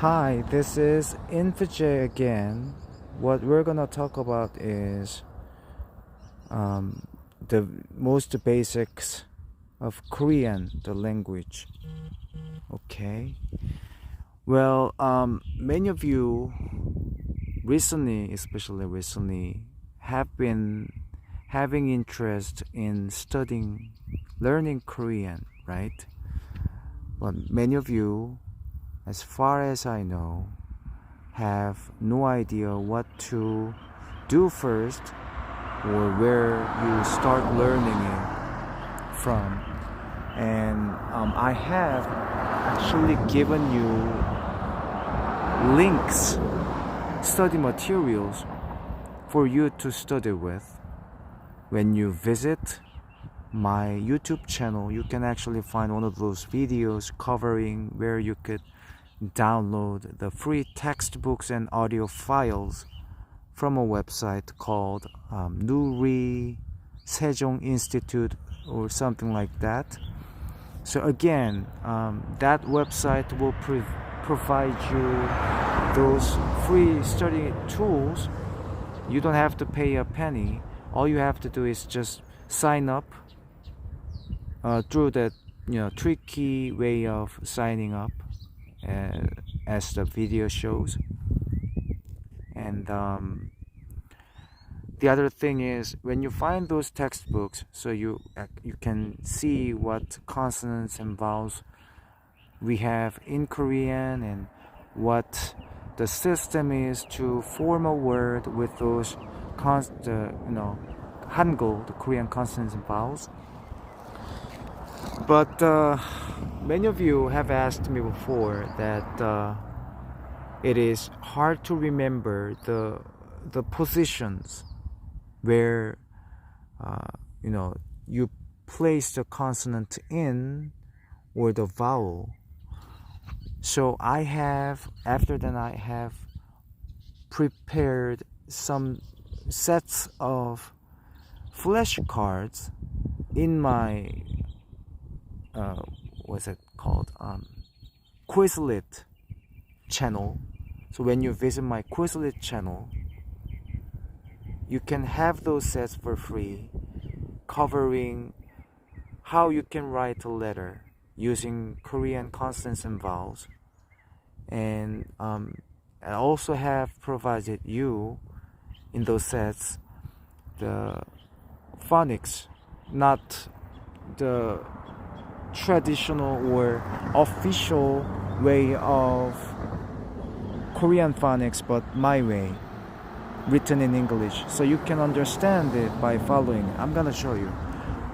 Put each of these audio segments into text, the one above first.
Hi, this is INFJ again. What we're gonna talk about is the most basics of Korean, the language. Okay. Well, many of you especially recently, have been having interest in learning Korean, right? But many of you, as far as I know, have no idea what to do first or where you start learning it from. And I have actually given you links, study materials for you to study with. When you visit my YouTube channel, you can actually find one of those videos covering where you could download the free textbooks and audio files from a website called Nuri Sejong Institute or something like that. So again, that website will provide you those free study tools. You don't have to pay a penny. All you have to do is just sign up through that tricky way of signing up as the video shows. And the other thing is, when you find those textbooks, so you can see what consonants and vowels we have in Korean and what the system is to form a word with those Hangul, the Korean consonants and vowels. But many of you have asked me before that it is hard to remember the positions where you place the consonant in or the vowel. So after that I have prepared some sets of flashcards in my what's it called, Quizlet channel. So when you visit my Quizlet channel, you can have those sets for free, covering how you can write a letter using Korean consonants and vowels. And I also have provided you in those sets the phonics, not the traditional or official way of Korean phonics, but my way, written in English, so you can understand it by following it. I'm gonna show you.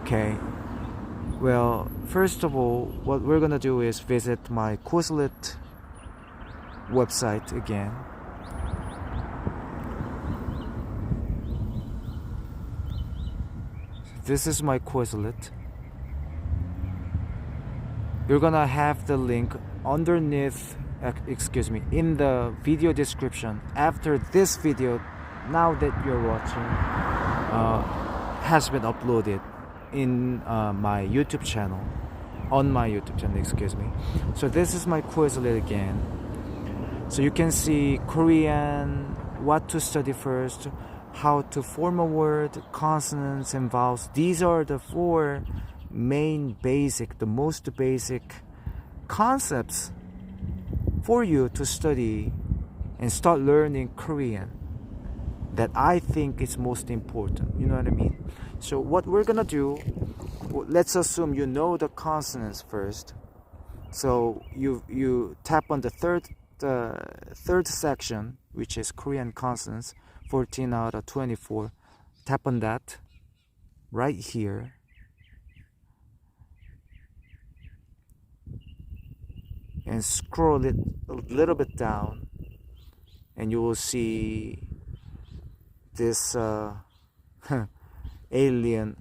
Okay. Well, first of all, what we're gonna do is visit my Quizlet website again. This is my Quizlet. You're gonna have the link underneath, in the video description after this video, now that you're watching, has been uploaded in my YouTube channel, on my YouTube channel, So this is my Quizlet again. So you can see Korean, what to study first, how to form a word, consonants and vowels. These are the four main the most basic concepts for you to study and start learning Korean that I think is most important. You know what I mean? So what we're gonna do, let's assume you know the consonants first. So you tap on the third section, which is Korean consonants, 14 out of 24. Tap on that right here. And scroll it a little bit down, and you will see this alien,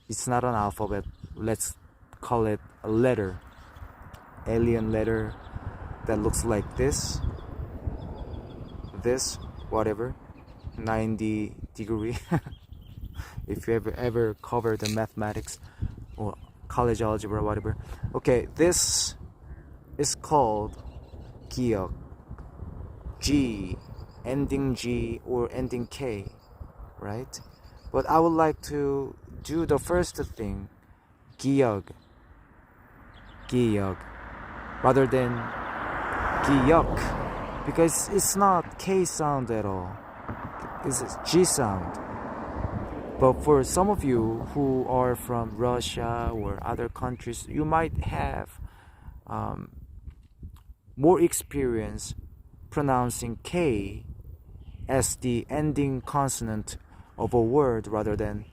it's not an alphabet, let's call it a letter, alien letter that looks like this, whatever, 90 degree. If you ever covered the mathematics or college algebra, whatever. Okay, this is called 기억. G, ending G or ending K, right? But I would like to do the first thing, 기억, rather than 기억, because it's not K sound at all. It's G sound. But for some of you who are from Russia or other countries, you might have more experience pronouncing K as the ending consonant of a word rather than,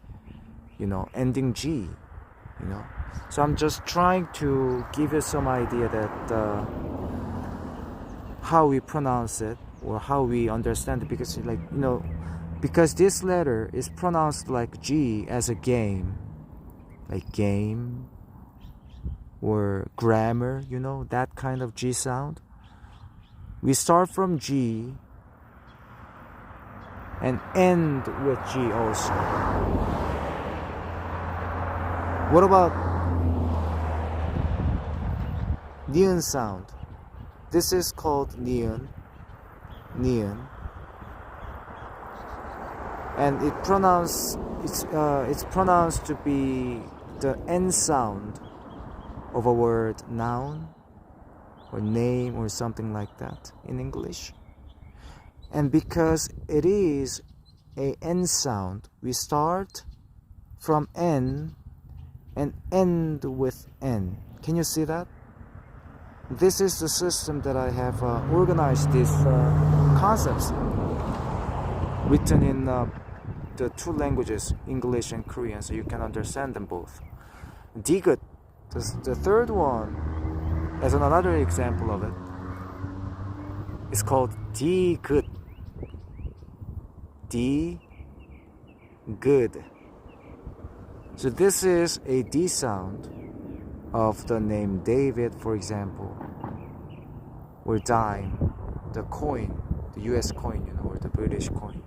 ending G, So I'm just trying to give you some idea that how we pronounce it or how we understand it, because because this letter is pronounced like G as a game, like game or grammar, that kind of G sound. We start from G and end with G also. What about niun sound? This is called niun, and it's pronounced to be the end sound of a word, noun or name or something like that in English. And because it is a N sound, we start from N and end with N. Can you see that? This is the system that I have organized these concepts written in the two languages, English and Korean, so you can understand them both. 디귿, the third one, as another example of it, is called 디귿. Good. So this is a D sound of the name David, for example, or dime, the coin, the US coin, or the British coin.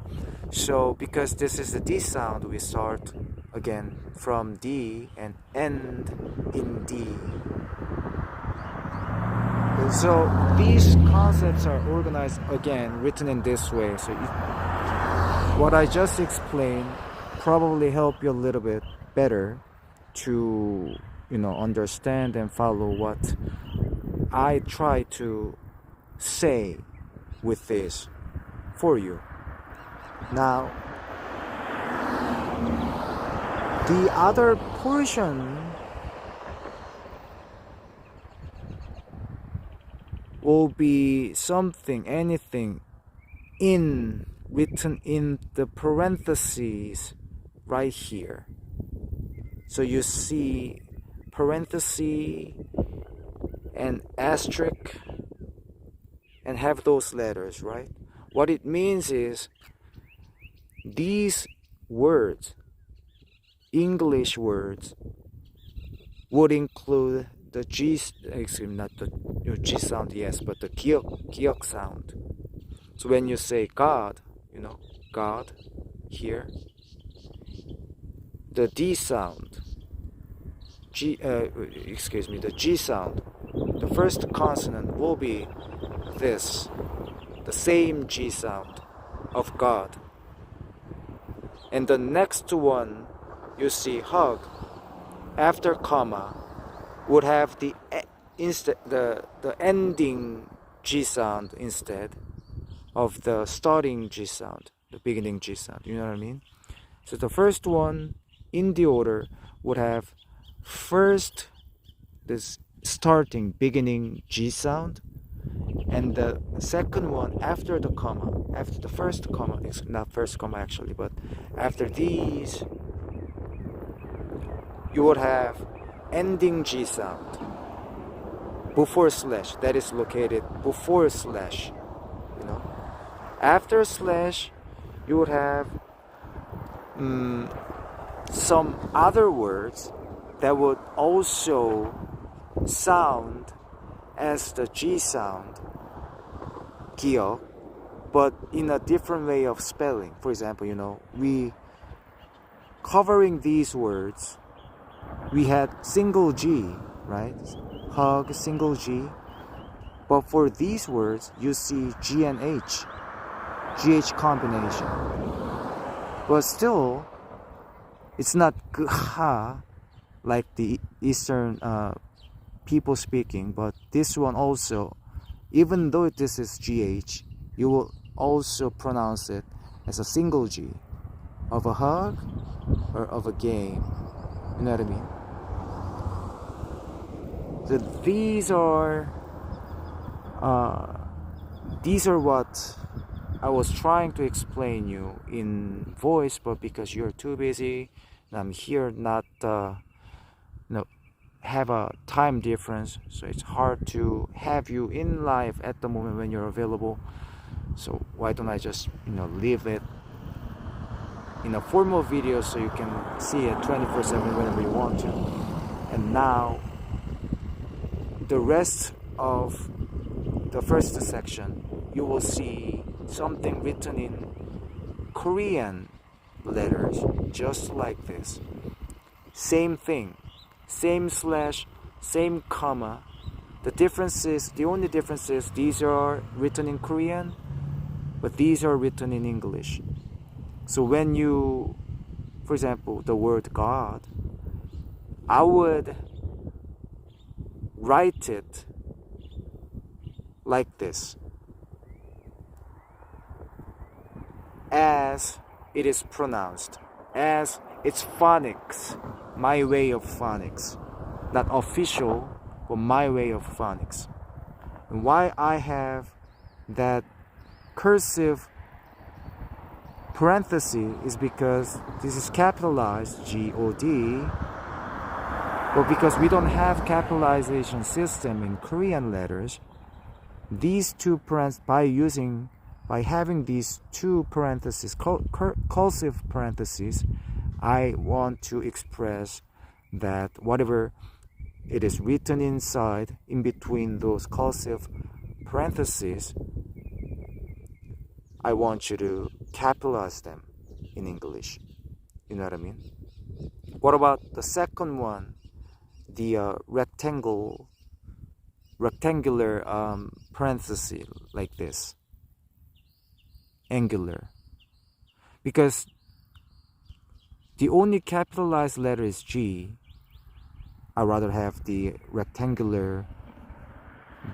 So because this is the D sound, we start again from D and end in D. And so these concepts are organized again, written in this way. So what I just explained probably help you a little bit better to understand and follow what I try to say with this for you. Now, the other portion will be something, anything written in the parentheses right here. So you see parenthesis and asterisk and have those letters, right? What it means is these words, English words, would include the G, not the G sound, yes, but the 기억 sound. So when you say God, God here, the D sound, the G sound, the first consonant will be this, the same G sound of God. And the next one, you see hug, after comma, would have the ending G sound instead of the starting G sound, the beginning G sound. You know what I mean? So the first one in the order would have first this starting beginning G sound, and the second one after the comma, after the first comma, it's not first comma actually, but after these you would have ending G sound before slash, that is located before slash. After slash you would have some other words that would also sound as the G sound, 기억, but in a different way of spelling. For example, we covering these words, we had single G, right? Hug, single G, But for these words, you see G and H, GH combination. But still, it's not GH like the Eastern people speaking, but this one also, even though this is GH, you will also pronounce it as a single G, of a hug or of a game. You know what I mean? So these are what I was trying to explain you in voice, but because you're too busy, and I'm here not have a time difference, so it's hard to have you in live at the moment when you're available. So why don't I just leave it in a formal video so you can see it 24/7 whenever you want to. And now the rest of the first section, you will see something written in Korean letters, just like this. Same thing, same slash, same comma. The only difference is these are written in Korean, but these are written in English. So when you, for example, the word God, I would write it like this, as it is pronounced, as its phonics, my way of phonics, not official, but my way of phonics. And why I have that cursive parenthesis is because this is capitalized GOD, but because we don't have capitalization system in Korean letters, these two by having these two parentheses, cursive parentheses, I want to express that whatever it is written inside, in between those cursive parentheses, I want you to capitalize them in English. You know what I mean? What about the second one? The rectangular parenthesis like this, angular, because the only capitalized letter is G. I rather have the rectangular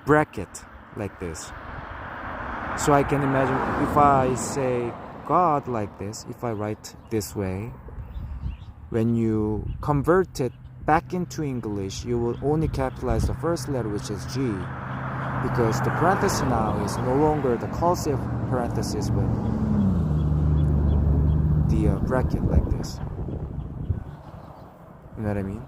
bracket like this. So I can imagine if I say God like this, if I write this way, when you convert it back into English, you will only capitalize the first letter, which is G, because the parenthesis now is no longer the cursive parenthesis with the bracket like this. You know what I mean?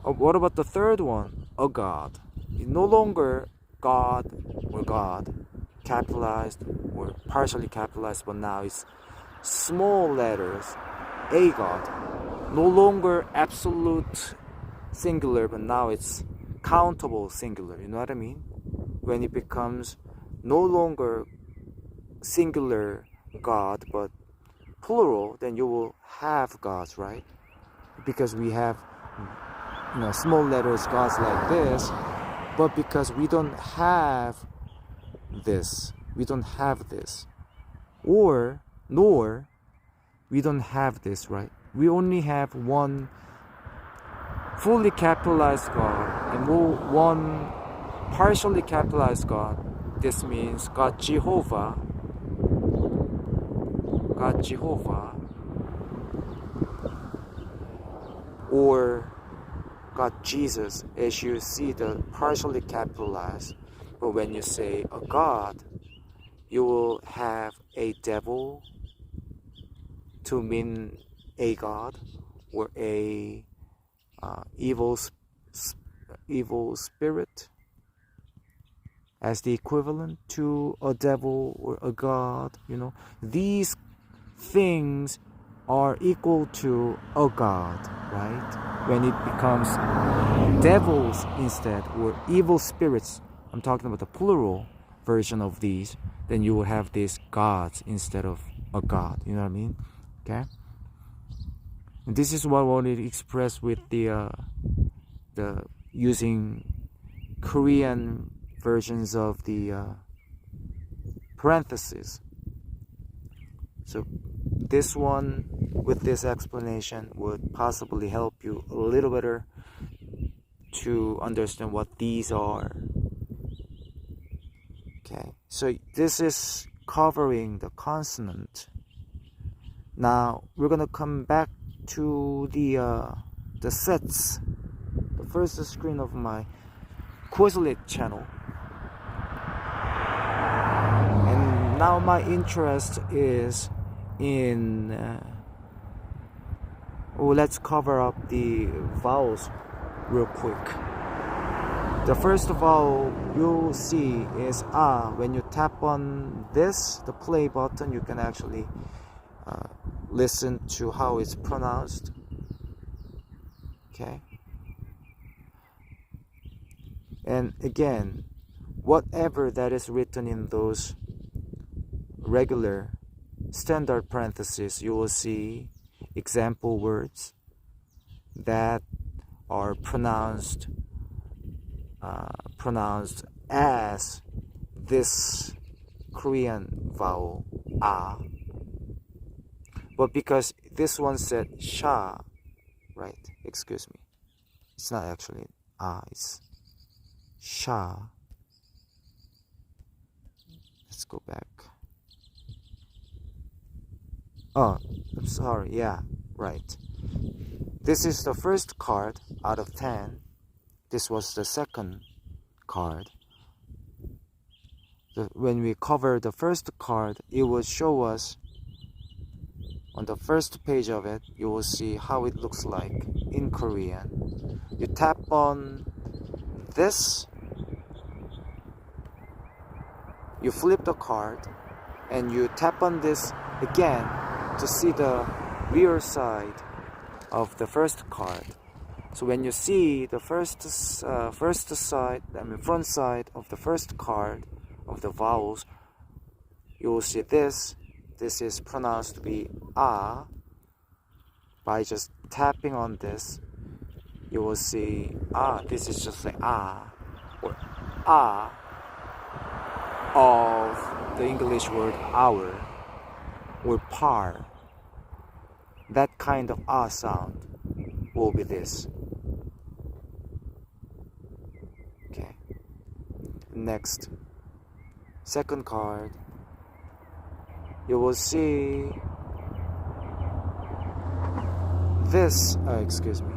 What about the third one? A God. It's no longer God or God, capitalized or partially capitalized, but now it's small letters, a God. No longer absolute singular, but now it's countable singular. You know what I mean? When it becomes no longer singular God, but plural, then you will have gods, right? Because we have small letters gods like this, but because we don't have this, or nor we don't have this, right? We only have one fully capitalized God and one partially capitalized God. This means God Jehovah, or God Jesus, as you see the partially capitalized. But when you say a God, you will have a devil to mean a God, or a evil spirit as the equivalent to a devil or a God. These things are equal to a God, right? When it becomes devils instead, or evil spirits, I'm talking about the plural version of these, then you will have these gods instead of a God. You know what I mean? Okay? And this is what I wanted to express with the using Korean versions of the parentheses. So this one with this explanation would possibly help you a little better to understand what these are. Okay, so this is covering the consonant. Now we're gonna come back to the sets, the first screen of my Quizlet channel. And now my interest is in let's cover up the vowels real quick. The first vowel you'll see is ah. When you tap on this, the play button, you can actually listen to how it's pronounced. Okay. And again, whatever that is written in those regular standard parentheses, you will see example words that are pronounced as this Korean vowel ah. But because this one said sha, right? Excuse me. It's not actually ah, it's sha. Let's go back. Oh, I'm sorry. Yeah, right. This is the first card out of 10. This was the second card. When we cover the first card, it will show us on the first page of it, you will see how it looks like in Korean. You tap on this, you flip the card, and you tap on this again to see the rear side of the first card. So when you see the front side of the first card of the vowels, you will see this. This is pronounced to be ah. By just tapping on this, you will see ah. This is just like ah or ah of the English word hour or par. That kind of ah sound will be this. Okay. Next, second card. You will see this. Excuse me.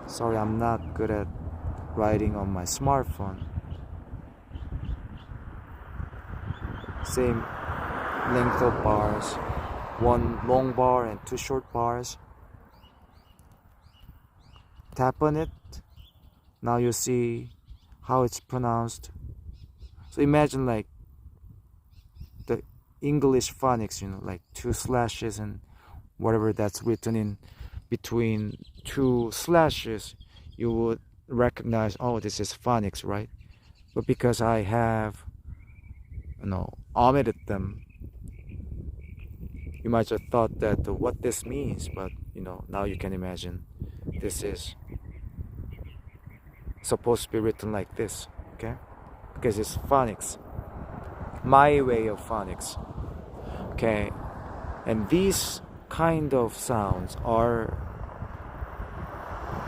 Sorry, I'm not good at writing on my smartphone. Same length of bars. One long bar and two short bars. Tap on it. Now you see how it's pronounced. So imagine like the English phonics, like two slashes and whatever that's written in between two slashes, you would recognize, oh, this is phonics, right? But because I have, omitted them, you might have thought that what this means, but now you can imagine this is supposed to be written like this, okay? Because it's phonics, my way of phonics, okay? And these kind of sounds are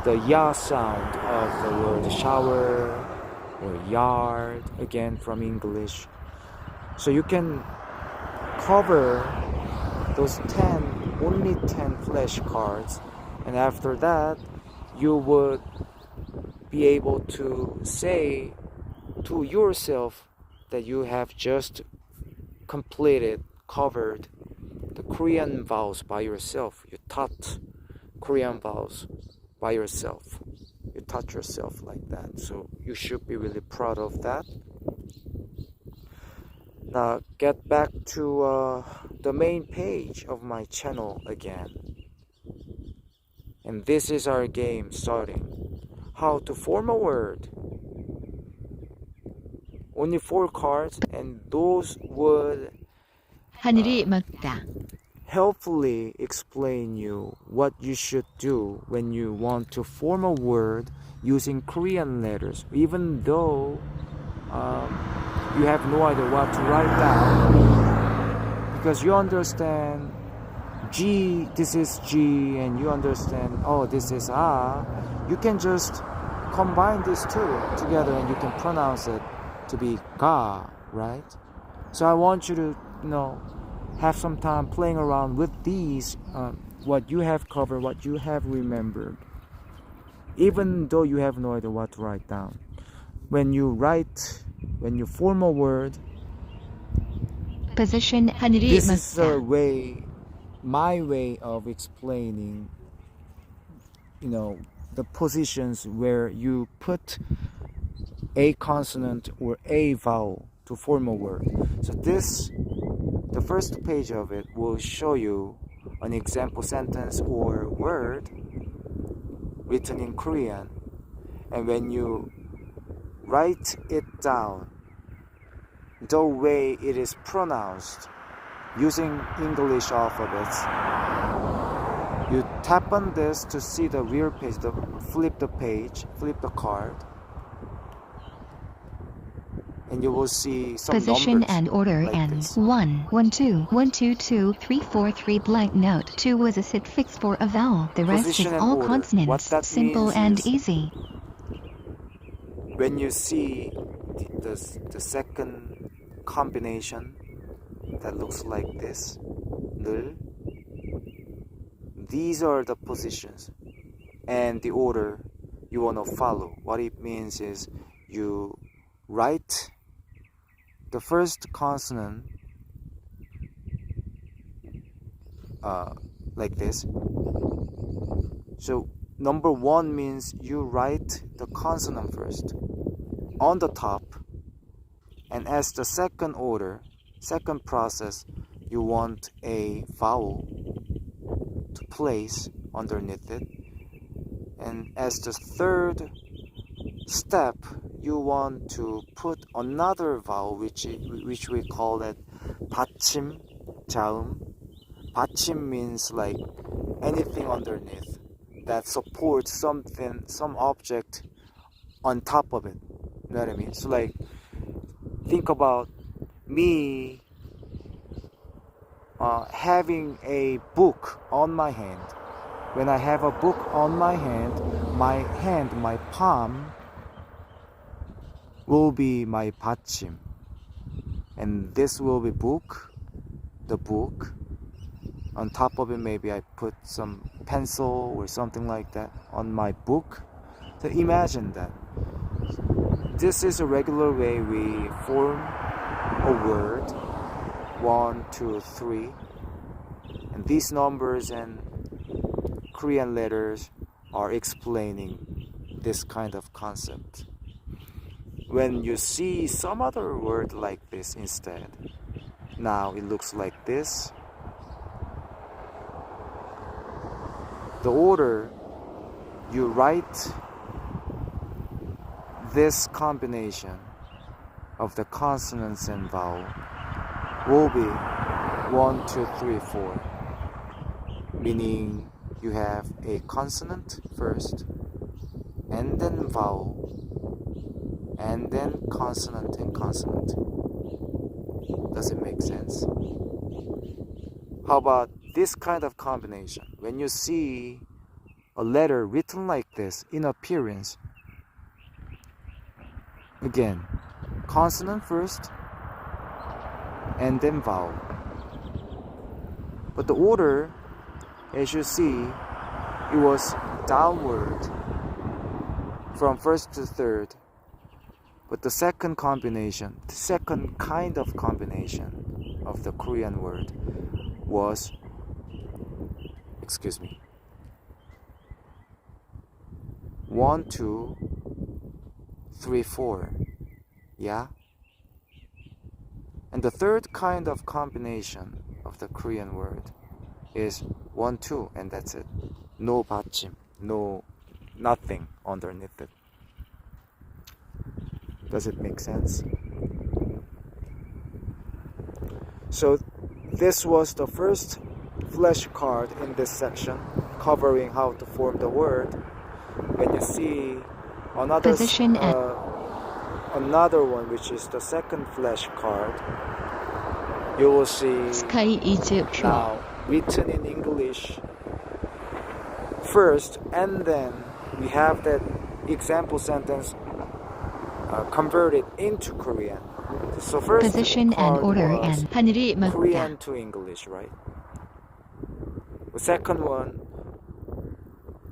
the ya sound of the word shower or yard, again from English. So you can cover those only 10 flashcards, and after that you would be able to say to yourself that you have just covered the Korean vowels by yourself. You taught Korean vowels by yourself. You taught yourself like that. So you should be really proud of that. Now get back to the main page of my channel again. And this is our game starting. How to form a word. Only 4 cards, and those would 하늘이 맑다. helpfully explain you what you should do when you want to form a word using Korean letters, even though you have no idea what to write down because you understand G, this is G, and you understand, oh, this is A. You can just combine these two together and you can pronounce it to be Ga, right? So I want you to, have some time playing around with these, what you have covered, what you have remembered, even though you have no idea what to write down. When you form a word, position 하늘이 this is 맞다. my way of explaining, the positions where you put a consonant or a vowel to form a word. So the first page of it will show you an example sentence or word written in Korean, and when you write it down the way it is pronounced using English alphabets, you tap on this to see the real page, flip the card, and you will see some Position numbers and order like and this. 1, 1, 2, 1, 2, 2, 3, 4, 3 blank note. 2 was a suffix for a vowel. The rest Position is and all order. consonants. What that Simple means and is easy. when you see the second combination that looks like this, 늘, these are the positions and the order you want to follow. What it means is you write the first consonant like this. So number 1 means you write the consonant first on the top, and as the second process, you want a vowel to place underneath it, and as the third step, you want to put another vowel which we call it 받침, 자음. 받침 means like anything underneath that supports something, some object on top of it. You know what I mean? So like, think about me having a book on my hand. When I have a book on my hand, my palm will be my 받침, and this will be the book. On top of it, maybe I put some pencil or something like that on my book. So imagine that. This is a regular way we form a word. 1, 2, 3. And these numbers and Korean letters are explaining this kind of concept. When you see some other word like this instead, now it looks like this. The order you write this combination of the consonants and vowel will be 1, 2, 3, 4, meaning you have a consonant first, and then vowel, and then consonant and consonant. Does it make sense? How about this kind of combination? When you see a letter written like this in appearance, again, consonant first, and then vowel. But the order, as you see, it was downward from first to third. But the second combination, the second kind of combination of the Korean word was, 1, 2, 3, 4. Yeah? And the third kind of combination of the Korean word is 1, 2, and that's it. No 받침, nothing underneath it. Does it make sense? So this was the first flashcard in this section covering how to form the word. When you see another Position another one, which is the second flashcard, you will see Sky is pure. now written in English first, and then we have that example sentence converted into Korean. So first Position and card order was and 하늘이 Korean 맑다. to English, right? The second one,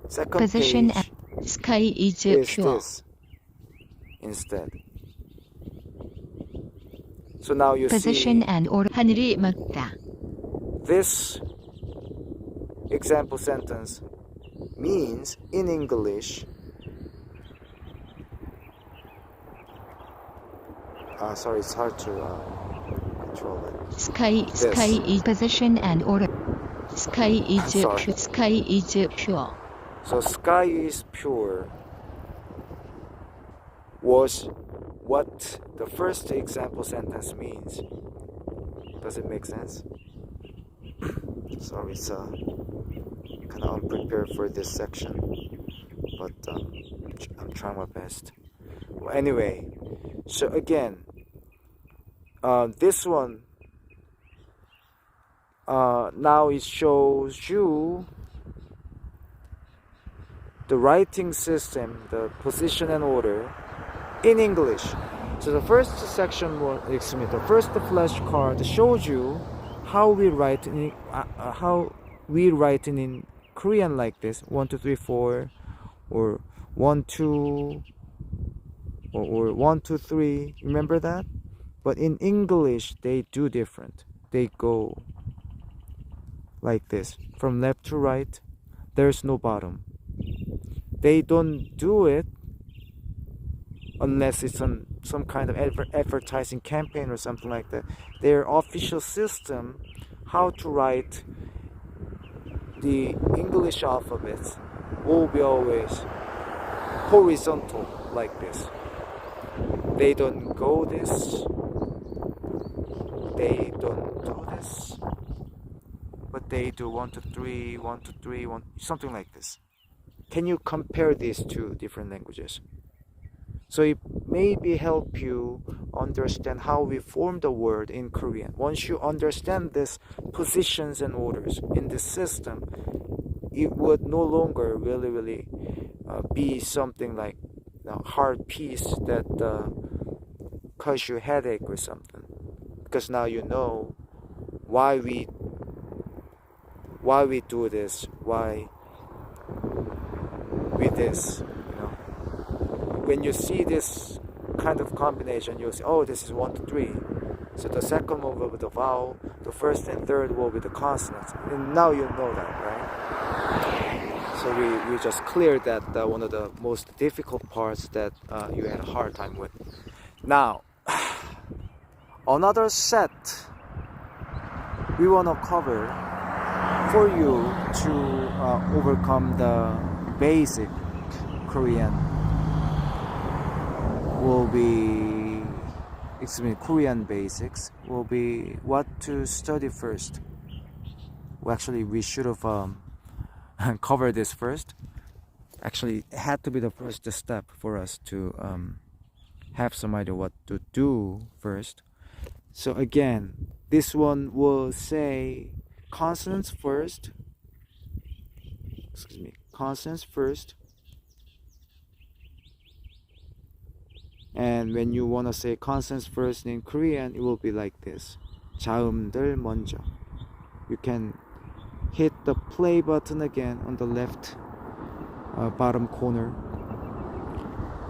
second Position page and sky is is pure. this instead. So now you Position see and order 하늘이 맑다. this example sentence means in English, sorry, it's hard to control it. Sky is position and order. Sky is Sorry. pure. Sky is pure. So sky is pure was what the first example sentence means. Does it make sense? Sorry, it's kind of unprepared for this section, but I'm trying my best. Well, anyway, so again, this one now it shows you the writing system, the position and order in English. So the first section was, the first flashcard shows you how we write in Korean like this: 1, 2, 3, 4, or 1, 2, or 1, 2, 3. Remember that? But in English, they do different. They go like this, from left to right. There's no bottom. They don't do it unless it's on some kind of advertising campaign or something like that. Their official system, how to write the English alphabets, will be always horizontal like this. They don't go this. They don't do this. But they do 1, 2, 3, 1, 2, 3, 1, something like this. Can you compare these two different languages? So it maybe help you understand how we form the word in Korean. Once you understand these positions and orders in the system, it would no longer really be something like a hard piece that cause you headache or something. Because now you know why we do this, why we this. When you see this kind of combination, you'll say, oh, this is 1 to 3. So the second one will be the vowel, the first and third will be the consonants. And now you know that, right? So we just cleared that one of the most difficult parts that you had a hard time with. Now, another set we want to cover for you to overcome the basic Korean will be, Korean basics will be what to study first. Well, actually, we should have covered this first. Actually, it had to be the first step for us to have some idea what to do first. So again, this one will say consonants first. Consonants first. And when you want to say consonants first in Korean, it will be like this. 자음들 먼저. You can hit the play button again on the left bottom corner.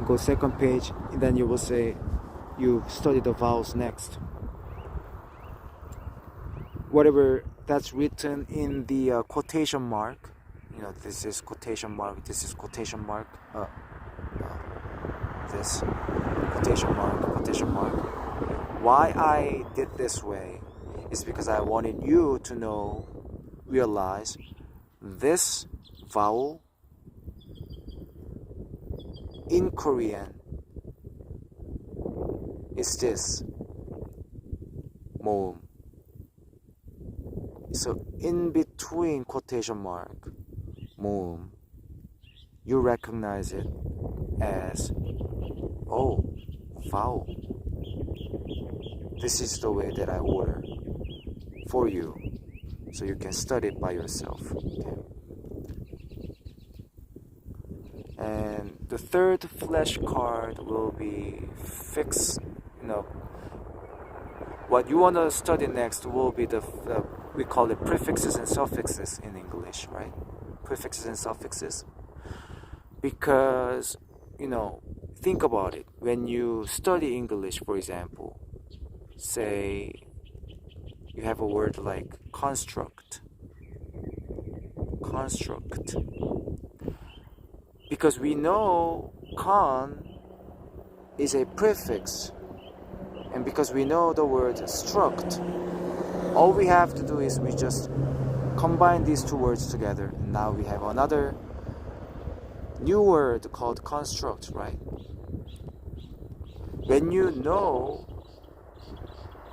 Go second page, and then you will say you study the vowels next. Whatever that's written in the quotation mark, this is quotation mark, this is quotation mark, this quotation mark. Why I did this way is because I wanted you to realize this vowel in Korean is this 모음. So in between quotation mark, 모음, you recognize it as, oh, vowel. This is the way that I order for you, so you can study it by yourself. Okay? And the third flashcard will be fixed. What you want to study next will be we call it prefixes and suffixes in English, right? Prefixes and suffixes. Because, think about it. When you study English, for example, say you have a word like construct. Construct. Because we know con is a prefix. And because we know the word struct, all we have to do is we just combine these two words together. And now we have another new word called construct, right? When you know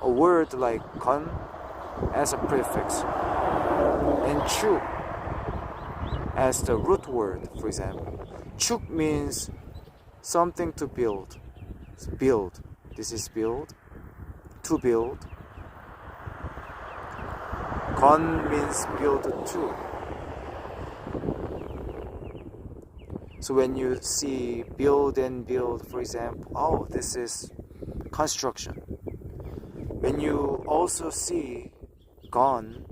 a word like con as a prefix and chuk as the root word, for example, chuk means something to build. So build. This is build. To build. Con means build too. So when you see build and build, for example, this is construction. When you also see gon,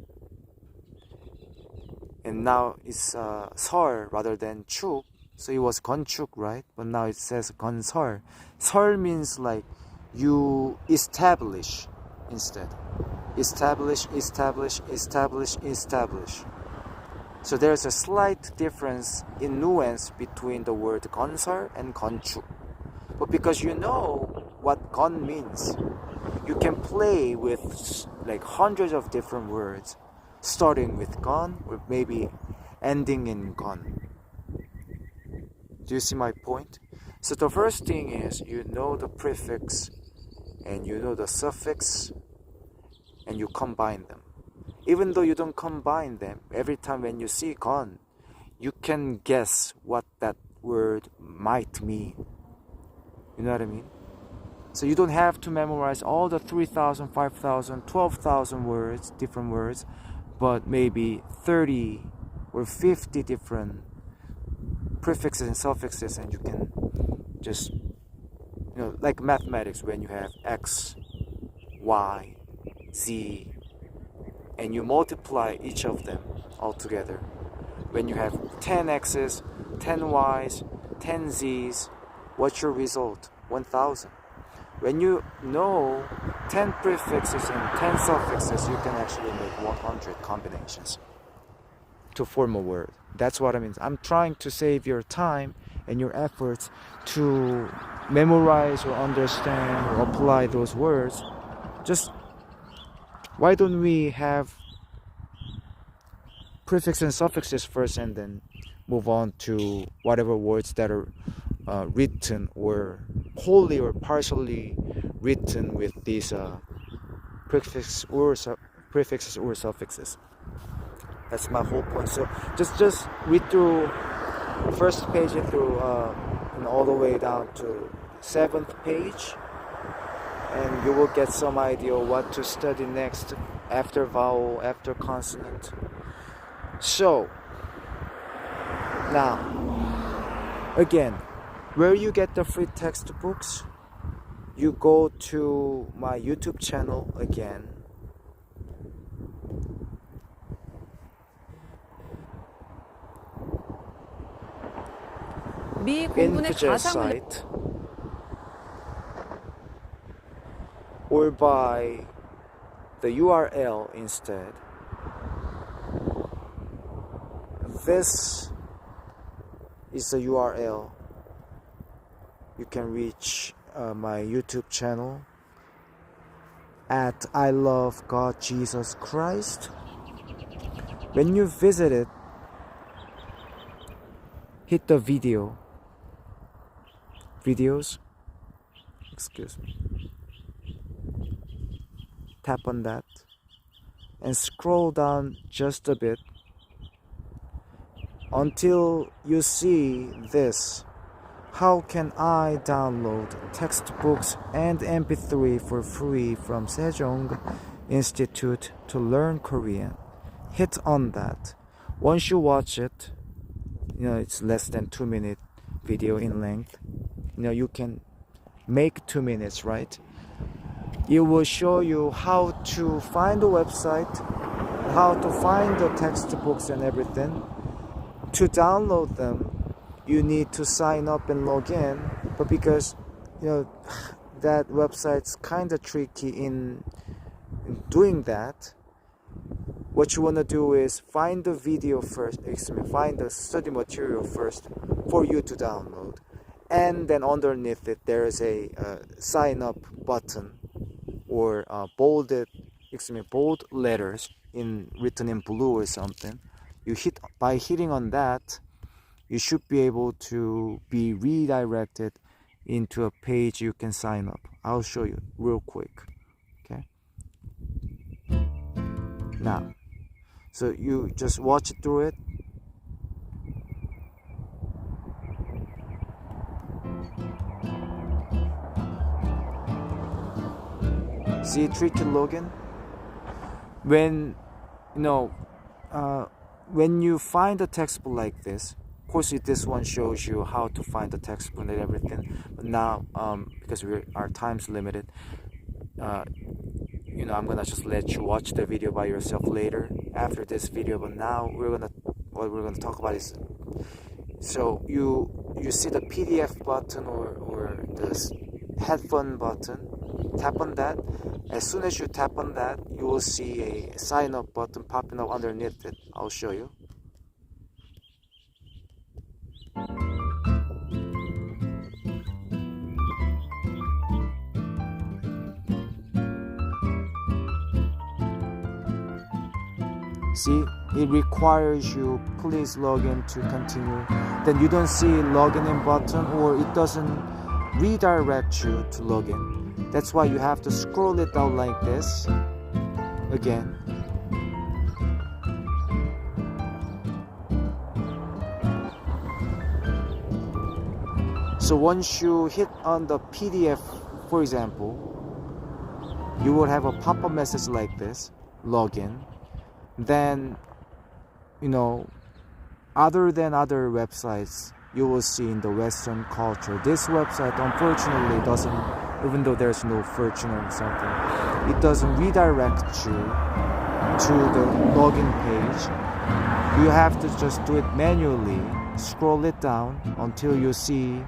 and now it's 설 rather than 축, so it was 건축, right? But now it says 건설. 설 means like you establish instead. Establish, establish, establish, establish. So there's a slight difference in nuance between the word 건설 and 건축. But because you know what 건 means, you can play with like hundreds of different words, starting with 건 or maybe ending in 건. Do you see my point? So the first thing is you know the prefix and you know the suffix and you combine them. Even though you don't combine them, every time when you see 건, you can guess what that word might mean. You know what I mean? So you don't have to memorize all the 3,000, 5,000, 12,000 words, different words, but maybe 30 or 50 different prefixes and suffixes, and you can just, like mathematics, when you have X, Y, Z, and you multiply each of them all together. When you have 10 X's, 10 Y's, 10 Z's, what's your result? 1,000. When you know 10 prefixes and 10 suffixes, you can actually make 100 combinations to form a word. That's what I mean. I'm trying to save your time and your efforts to memorize or understand or apply those words. Just why don't we have prefixes and suffixes first and then move on to whatever words that are written or wholly or partially written with these prefixes or suffixes. That's my whole point. So just read through the first page through all the way down to 7th page, and you will get some idea what to study next after vowel, after consonant. So now again, where you get the free textbooks, you go to my YouTube channel again. INFJsight, or by the URL instead. This is the URL. You can reach my YouTube channel at I Love God Jesus Christ. When you visit it, hit the videos, excuse me, tap on that and scroll down just a bit until you see this How can I download textbooks and MP3 for free from Sejong Institute to learn Korean? Hit on that. Once you watch it, it's less than 2-minute video in length. You can make 2 minutes, right? It will show you how to find the website, how to find the textbooks and everything. To download them, you need to sign up and log in, but because that website's kind of tricky in doing that, what you want to do is find the video first, find the study material first for you to download, and then underneath it there is a sign up button or bold letters written in blue or something. By hitting on that, you should be able to be redirected into a page you can sign up. I'll show you real quick. Okay. Now, so you just watch through it. See, tricky login. When you find a textbook like this, of course this one shows you how to find the textbook and everything, but now because our time's limited, I'm gonna just let you watch the video by yourself later after this video. But now what we're gonna talk about is, so you see the PDF button or the headphone button. Tap on that. As soon as you tap on that, you will see a sign up button popping up underneath it. I'll show you. See, it requires you please log in to continue. Then you don't see login in button, or it doesn't redirect you to log in. That's why you have to scroll it down like this again. So once you hit on the PDF, for example, you will have a pop-up message like this, login. Then, other than other websites you will see in the Western culture, this website unfortunately doesn't, even though there's no fortune or something, it doesn't redirect you to the login page. You have to just do it manually. Scroll it down until you see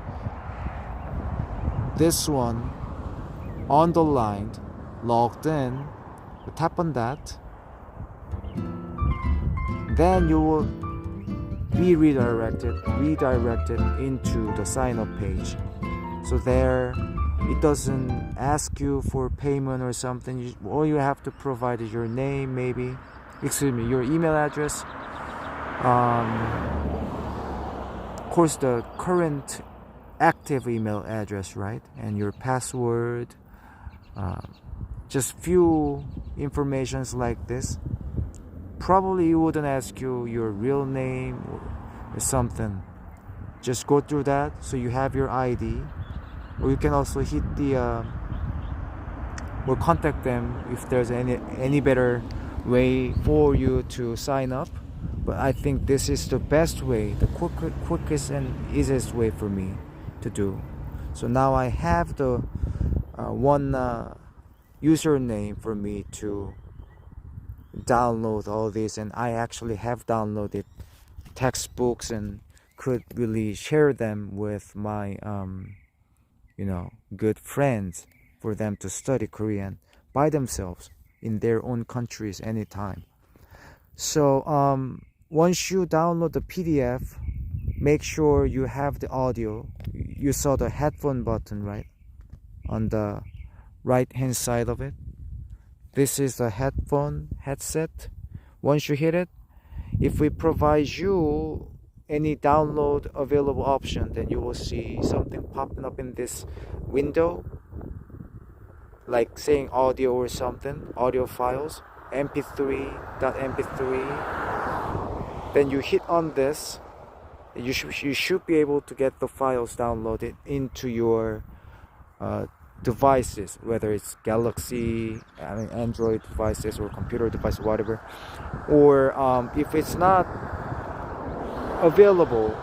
this one underlined, logged in. You tap on that. Then you will be redirected into the sign up page. So there, it doesn't ask you for payment or something. All you have to provide is your name, your email address, of course the current active email address, right, and your password. Just few informations like this. Probably it wouldn't ask you your real name or something. Just go through that so you have your ID. Or you can also hit or contact them if there's any better way for you to sign up. But I think this is the best way, the quickest and easiest way for me to do. So now I have the one username for me to download all this, and I actually have downloaded textbooks and could really share them with my good friends for them to study Korean by themselves in their own countries anytime. So once you download the PDF, make sure you have the audio. You saw the headphone button, right, on the right hand side of it. This is the headset. Once you hit it, if we provide you any download available option, then you will see something popping up in this window, like saying audio or something, audio files, mp3.mp3. Then you hit on this, You should be able to get the files downloaded into your devices, whether it's Galaxy, Android devices, or computer device, whatever. Or if it's not available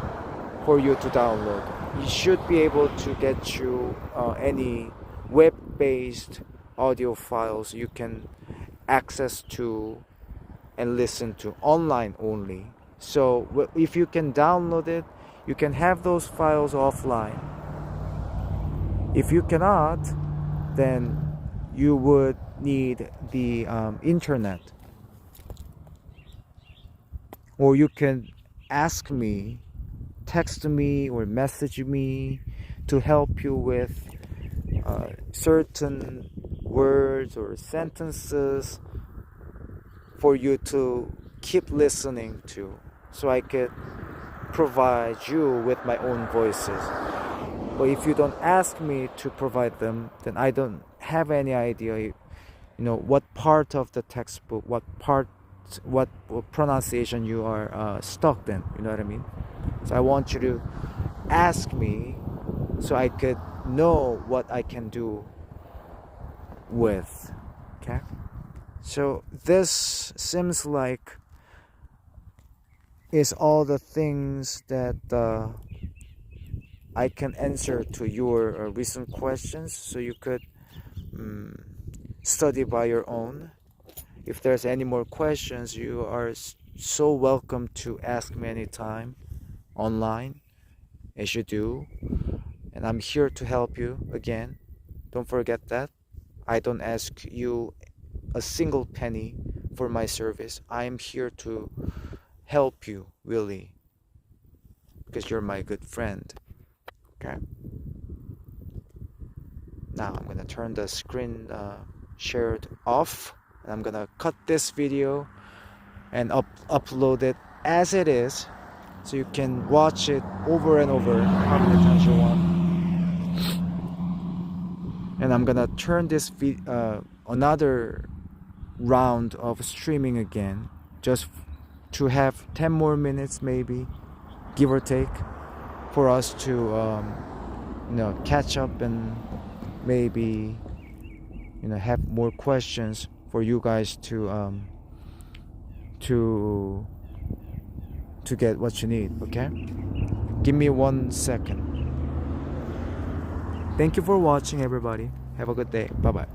for you to download, you should be able to get you any web-based audio files you can access to and listen to online only. So if you can download it, you can have those files offline. If you cannot, then you would need the internet. Or you can ask me, text me, or message me to help you with certain words or sentences for you to keep listening to, so I could provide you with my own voices. But if you don't ask me to provide them, then I don't have any idea, what part of the textbook, what pronunciation you are stuck in. You know what I mean? So I want you to ask me so I could know what I can do with. Okay? So this seems like is all the things that I can answer to your recent questions, so you could study by your own. If there's any more questions, you are so welcome to ask me anytime online, as you do. And I'm here to help you. Again, don't forget that. I don't ask you a single penny for my service. I am here to help you, really, because you're my good friend. Okay? Now I'm gonna turn the screen shared off, and I'm gonna cut this video and upload it as it is, so you can watch it over and over how many times you want. And I'm gonna turn this another round of streaming again, just to have 10 more minutes, maybe, give or take, for us to catch up and maybe have more questions for you guys to get what you need. Okay, give me 1 second. Thank you for watching, everybody. Have a good day. Bye bye.